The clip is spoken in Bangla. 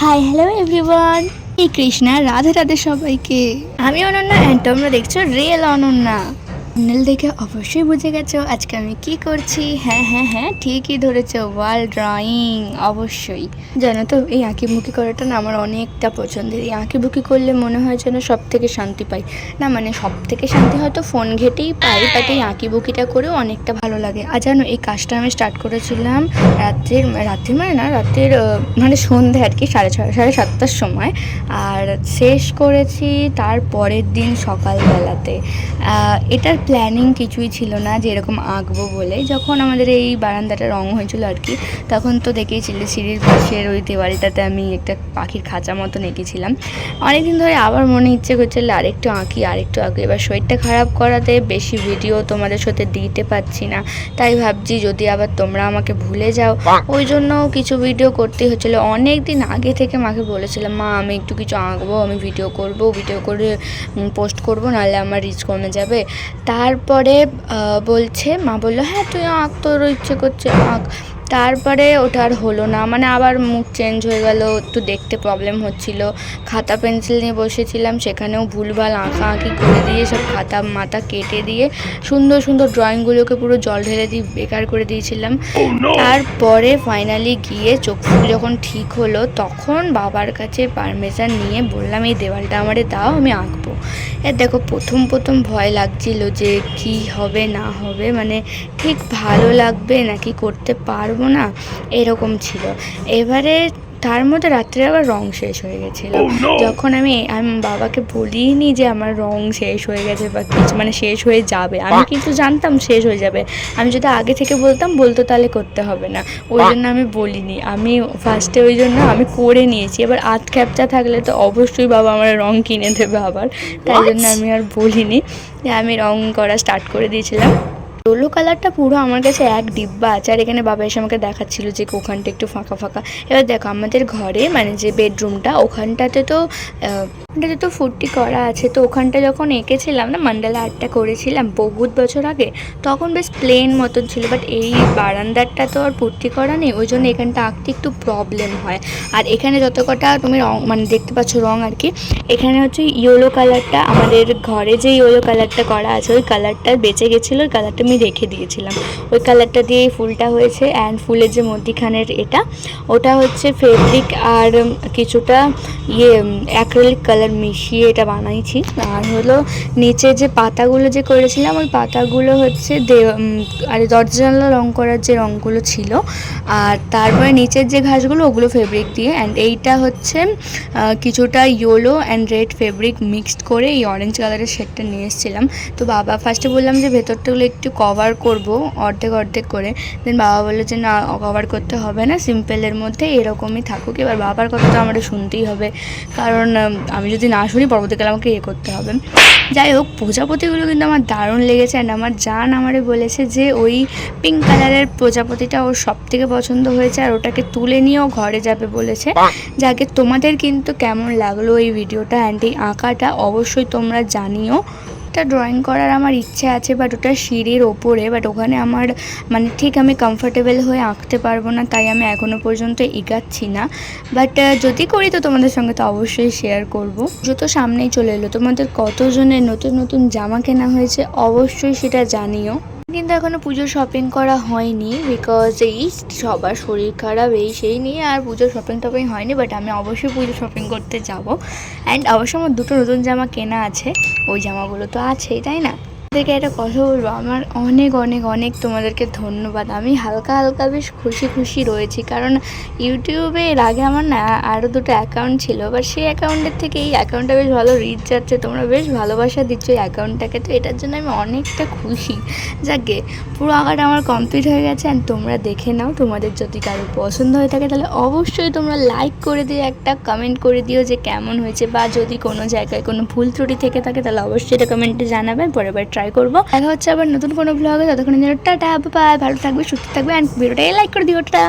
হাই হ্যালো এভরিওয়ান, এই কৃষ্ণা রাধে রাধে সবাইকে। আমি অনন্যা অ্যান্ড তোমরা দেখছো রিয়েল অনন্যা। চ্যানেল দেখে অবশ্যই বুঝে গেছো আজকে আমি কি করছি। হ্যাঁ হ্যাঁ হ্যাঁ ঠিকই ধরেছো, ওয়াল ড্রয়িং। অবশ্যই জানো তো, এই আঁকিবুকি করাটা না আমার অনেকটা পছন্দের। এই আঁকিবুকি করলে মনে হয় যেন সব থেকে শান্তি পাই। না মানে সব থেকে শান্তি হয়তো ফোন ঘেটেই পাই, বাট এই আঁকিবুকিটা করেও অনেকটা ভালো লাগে। আর জানো এই কাজটা আমি স্টার্ট করেছিলাম রাত্রির মানে না, রাত্রির মানে সন্ধে আর কি, 6:30 7টার সময়। আর শেষ করেছি তার পরের দিন সকালবেলাতে। এটার প্ল্যানিং কিছুই ছিল না যে এরকম আঁকবো বলে। যখন আমাদের এই বারান্দাটা রং হয়েছিল আর কি, তখন তো দেখেইছিলে সিঁড়ির পাশের ওই দেওয়ালটাতে আমি একটা পাখির খাঁচা মতন এঁকেছিলাম। অনেকদিন ধরে আবার মনে ইচ্ছে করছিল আরেকটু আঁকি। এবার শরীরটা খারাপ করাতে বেশি ভিডিও তোমাদের সাথে দিতে পারছি না, তাই ভাবছি যদি আবার তোমরা আমাকে ভুলে যাও, ওই জন্য কিছু ভিডিও করতে হচ্ছিলো। অনেক দিন আগে থেকে মাকে বলেছিলাম, মা আমি একটু কিছু আঁকবো, আমি ভিডিও করে পোস্ট করবো, নাহলে আমার রিচ কমে যাবে। তারপরে বলছে, মা বললো হ্যাঁ তুই আঁক, তোর ইচ্ছে করছে আঁক। তারপরে ওটা আর হলো না, মানে আবার মুড চেঞ্জ হয়ে গেল, একটু দেখতে প্রবলেম হচ্ছিল। খাতা পেন্সিল নিয়ে বসেছিলাম, সেখানেও ভুলভাল আঁকি করে দিয়ে সব খাতা মাথা কেটে দিয়ে সুন্দর সুন্দর ড্রয়িংগুলোকে পুরো জল ঢেলে দিয়ে বেকার করে দিয়েছিলাম। তারপরে ফাইনালি গিয়ে চোখ যখন ঠিক হলো, তখন বাবার কাছে পারমিশন নিয়ে বললাম এই দেওয়ালটা আমারে দাও, আমি আঁকবো। দেখো প্রথম ভয় লাগছিল যে কি হবে না হবে, মানে ঠিক ভালো লাগবে নাকি করতে পারবো না, এরকম ছিল। এবারে তার মধ্যে রাত্রে আবার রং শেষ হয়ে গেছিলো। যখন আমি বাবাকে বলিনি যে আমার রং শেষ হয়ে গেছে বা কিছু, মানে শেষ হয়ে যাবে, আমি কিন্তু জানতাম শেষ হয়ে যাবে। আমি যদি আগে থেকে বলতো তাহলে করতে হবে না, ওই জন্য আমি বলিনি। আমি ফার্স্টে ওই জন্য আমি করে নিয়েছি। এবার আধ খ্যাপচা থাকলে তো অবশ্যই বাবা আমার রং কিনে দেবে আবার, তাই জন্য আমি আর বলিনি। যে আমি রং করা স্টার্ট করে দিয়েছিলাম। ইয়েলো কালারটা পুরো আমার কাছে এক ডিব্বা আছে। আর এখানে বাবা এসে আমাকে দেখাচ্ছিল যে ওখানটা একটু ফাঁকা ফাঁকা। এবার দেখো আমাদের ঘরে মানে যে বেডরুমটা, ওখানটাতে তো ফুর্তি করা আছে। তো ওখানটা যখন এঁকেছিলাম না, মান্ডালা আর্টটা করেছিলাম বহুত বছর আগে, তখন বেশ প্লেন মতন ছিল। বাট এই বারান্দারটা তো আর ফুর্তি করা নেই, ওই জন্য এখানটা আঁকতে একটু প্রবলেম হয়। আর এখানে যত কটা তুমি রং মানে দেখতে পাচ্ছ রং আর কি, এখানে হচ্ছে ইয়েলো কালারটা, আমাদের ঘরে যে ইয়েলো কালারটা করা আছে ওই কালারটা বেঁচে গেছিলো, ওই কালারটা আমি রেখে দিয়েছিলাম। ওই কালারটা দিয়ে এই ফুলটা হয়েছে। অ্যান্ড ফুলের যে মধ্যিখানের ওটা হচ্ছে ফেব্রিক আর কিছুটা অ্যাক্রিলিক কালার মিশিয়ে এটা বানাইছি। আর হলো নিচে যে পাতাগুলো যে করেছিলাম, ওই পাতাগুলো হচ্ছে আর দরজা জানলা রং করার যে রঙগুলো ছিল। আর তারপরে নিচের যে ঘাসগুলো ওগুলো ফেব্রিক দিয়ে। অ্যান্ড এইটা হচ্ছে কিছুটা yellow and red fabric mixed করে এই অরেঞ্জ কালারের শেডটা নিয়ে এসেছিলাম। তো বাবা ফার্স্টে বললাম যে ভেতরটাগুলো একটু কভার করব অর্ধেক করে। দেন বাবা বললো যে না, কভার করতে হবে না, সিম্পলের মধ্যে এরকমই থাকুক। এবার বাবার কথা তো আমাদের শুনতেই হবে, কারণ আমি যদি না শুনি পরবর্তীকালে আমাকে করতে হবে। যাই হোক, প্রজাপতিগুলো কিন্তু আমার দারুণ লেগেছে। অ্যান্ড আমার জান আমারে বলেছে যে ওই পিঙ্ক কালারের প্রজাপতিটা ওর সব থেকে পছন্দ হয়েছে, আর ওটাকে তুলে নিয়েও ঘরে যাবে বলেছে। যাকে তোমাদের কিন্তু কেমন লাগলো এই ভিডিওটা অ্যান্ড এই আঁকাটা অবশ্যই তোমরা জানিও। একটা ড্রয়িং করার আমার ইচ্ছে আছে, বাট ওটা সিঁড়ির ওপরে, বাট ওখানে আমার মানে ঠিক আমি কমফোর্টেবল হয়ে আঁকতে পারবো না, তাই আমি এখনও পর্যন্ত এগাচ্ছি না। বাট যদি করি তো তোমাদের সঙ্গে তো অবশ্যই শেয়ার করবো। যত সামনেই চলে এলো, তোমাদের কতজনের নতুন নতুন জামা কেনা হয়েছে অবশ্যই সেটা জানিও। কিন্তু এখনও পুজোর শপিং করা হয়নি, বিকজ এই সবার শরীর খারাপ এই সেই নিয়ে আর পুজোর শপিং হয়নি। বাট আমি অবশ্যই পুজো শপিং করতে যাব। অ্যান্ড অবশ্যই আমার দুটো নতুন জামা কেনা আছে, ওই জামাগুলো তো আছেই, তাই না? থেকে একটা কথা বলবো, আমার অনেক অনেক অনেক তোমাদেরকে ধন্যবাদ। আমি হালকা বেশ খুশি রয়েছি, কারণ ইউটিউবে এর আগে আমার না আরও দুটো অ্যাকাউন্ট ছিল, বাট সেই অ্যাকাউন্টের থেকে এই অ্যাকাউন্টটা বেশ ভালো রিচ যাচ্ছে, তোমরা বেশ ভালোবাসা দিচ্ছ এই অ্যাকাউন্টটাকে। তো এটার জন্য আমি অনেকটা খুশি। যাকে পুরো আঁকাটা আমার কমপ্লিট হয়ে গেছে। অ্যান্ড তোমরা দেখে নাও, তোমাদের যদি কারো পছন্দ হয়ে থাকে তাহলে অবশ্যই তোমরা লাইক করে দিও, একটা কমেন্ট করে দিও যে কেমন হয়েছে, বা যদি কোনো জায়গায় কোনো ভুল ত্রুটি থেকে থাকে তাহলে অবশ্যই এটা কমেন্টে জানাবে, পরের বার ট্রাই করবো। দেখা হচ্ছে আবার নতুন কোনো ব্লগে, ততক্ষণের জন্য টাটা বাই, ভালো থাকবে সুস্থ থাকবে, অ্যান্ড ভিডিওটাই লাইক করে দিও। টাটা।